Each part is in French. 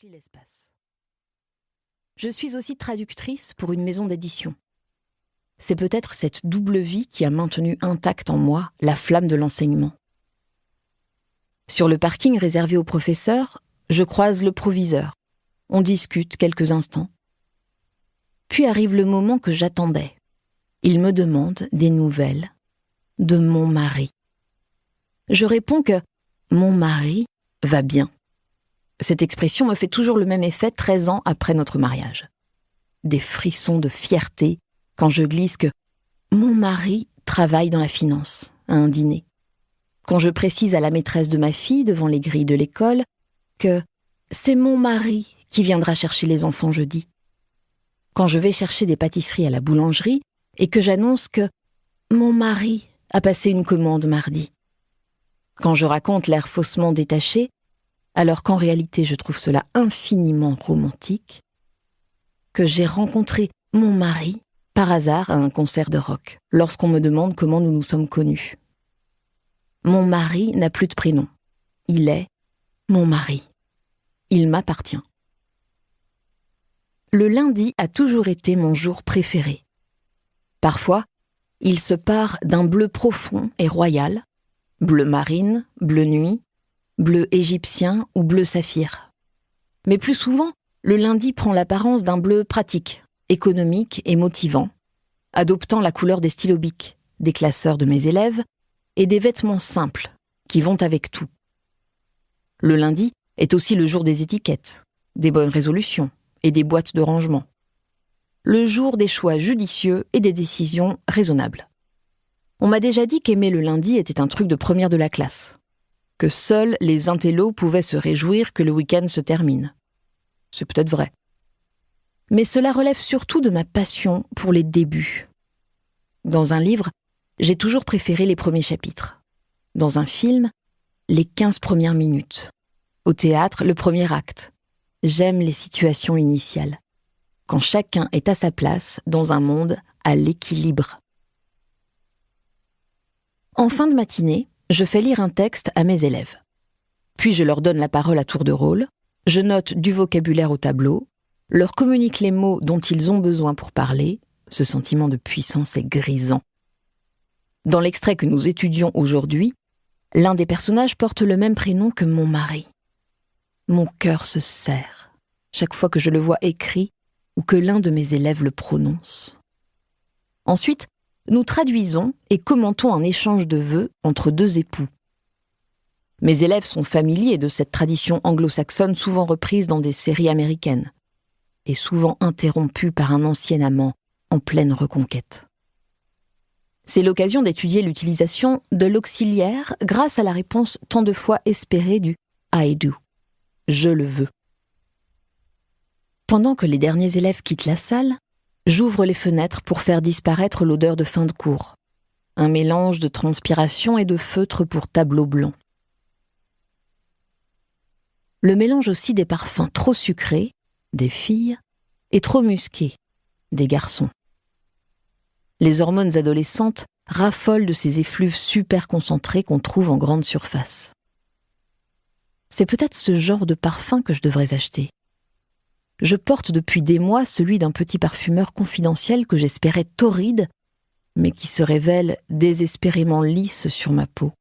remplit l'espace. Je suis aussi traductrice pour une maison d'édition. C'est peut-être cette double vie qui a maintenu intacte en moi la flamme de l'enseignement. Sur le parking réservé aux professeurs, je croise le proviseur. On discute quelques instants. Puis arrive le moment que j'attendais. Il me demande des nouvelles de mon mari. Je réponds que mon mari va bien. Cette expression me fait toujours le même effet 13 ans après notre mariage. Des frissons de fierté quand je glisse que mon mari travaille dans la finance à un dîner. Quand je précise à la maîtresse de ma fille devant les grilles de l'école que c'est mon mari qui viendra chercher les enfants jeudi. Quand je vais chercher des pâtisseries à la boulangerie et que j'annonce que mon mari a passé une commande mardi. Quand je raconte l'air faussement détaché, alors qu'en réalité je trouve cela infiniment romantique, que j'ai rencontré mon mari par hasard à un concert de rock, lorsqu'on me demande comment nous nous sommes connus. Mon mari n'a plus de prénom. Il est mon mari. Il m'appartient. Le lundi a toujours été mon jour préféré. Parfois, il se part d'un bleu profond et royal, bleu marine, bleu nuit, bleu égyptien ou bleu saphir. Mais plus souvent, le lundi prend l'apparence d'un bleu pratique, économique et motivant, adoptant la couleur des stylos bic, des classeurs de mes élèves et des vêtements simples qui vont avec tout. Le lundi est aussi le jour des étiquettes, des bonnes résolutions et des boîtes de rangement. Le jour des choix judicieux et des décisions raisonnables. On m'a déjà dit qu'aimer le lundi était un truc de première de la classe, que seuls les intellos pouvaient se réjouir que le week-end se termine. C'est peut-être vrai. Mais cela relève surtout de ma passion pour les débuts. Dans un livre, j'ai toujours préféré les premiers chapitres. Dans un film, les 15 premières minutes. Au théâtre, le premier acte. J'aime les situations initiales, quand chacun est à sa place dans un monde à l'équilibre. En fin de matinée, je fais lire un texte à mes élèves. Puis je leur donne la parole à tour de rôle, je note du vocabulaire au tableau, leur communique les mots dont ils ont besoin pour parler. Ce sentiment de puissance est grisant. Dans l'extrait que nous étudions aujourd'hui, l'un des personnages porte le même prénom que mon mari. Mon cœur se serre chaque fois que je le vois écrit ou que l'un de mes élèves le prononce. Ensuite, nous traduisons et commentons un échange de vœux entre deux époux. Mes élèves sont familiers de cette tradition anglo-saxonne souvent reprise dans des séries américaines et souvent interrompue par un ancien amant en pleine reconquête. C'est l'occasion d'étudier l'utilisation de l'auxiliaire grâce à la réponse tant de fois espérée du « I do ». Je le veux. Pendant que les derniers élèves quittent la salle, j'ouvre les fenêtres pour faire disparaître l'odeur de fin de cours. Un mélange de transpiration et de feutre pour tableau blanc. Le mélange aussi des parfums trop sucrés, des filles, et trop musqués, des garçons. Les hormones adolescentes raffolent de ces effluves super concentrés qu'on trouve en grande surface. C'est peut-être ce genre de parfum que je devrais acheter. Je porte depuis des mois celui d'un petit parfumeur confidentiel que j'espérais torride, mais qui se révèle désespérément lisse sur ma peau.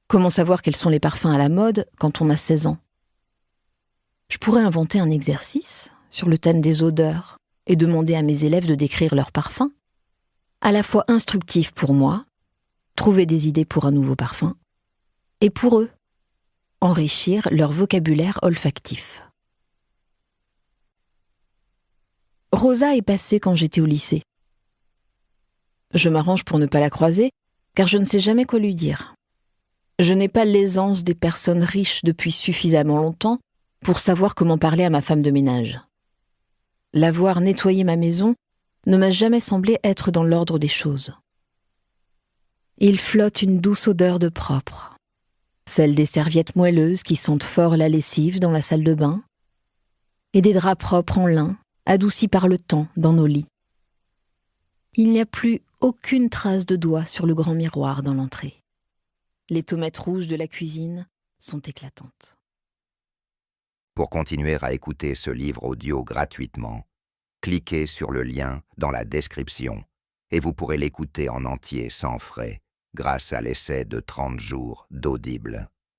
Comment savoir quels sont les parfums à la mode quand on a 16 ans ? Je pourrais inventer un exercice sur le thème des odeurs et demander à mes élèves de décrire leurs parfums, à la fois instructif pour moi, trouver des idées pour un nouveau parfum, et pour eux, enrichir leur vocabulaire olfactif. Rosa est passée quand j'étais au lycée. Je m'arrange pour ne pas la croiser, car je ne sais jamais quoi lui dire. Je n'ai pas l'aisance des personnes riches depuis suffisamment longtemps pour savoir comment parler à ma femme de ménage. La voir nettoyer ma maison ne m'a jamais semblé être dans l'ordre des choses. Il flotte une douce odeur de propre, celle des serviettes moelleuses qui sentent fort la lessive dans la salle de bain, et des draps propres en lin, adoucis par le temps dans nos lits. Il n'y a plus aucune trace de doigt sur le grand miroir dans l'entrée. Les tomates rouges de la cuisine sont éclatantes. Pour continuer à écouter ce livre audio gratuitement, cliquez sur le lien dans la description et vous pourrez l'écouter en entier sans frais grâce à l'essai de 30 jours d'Audible.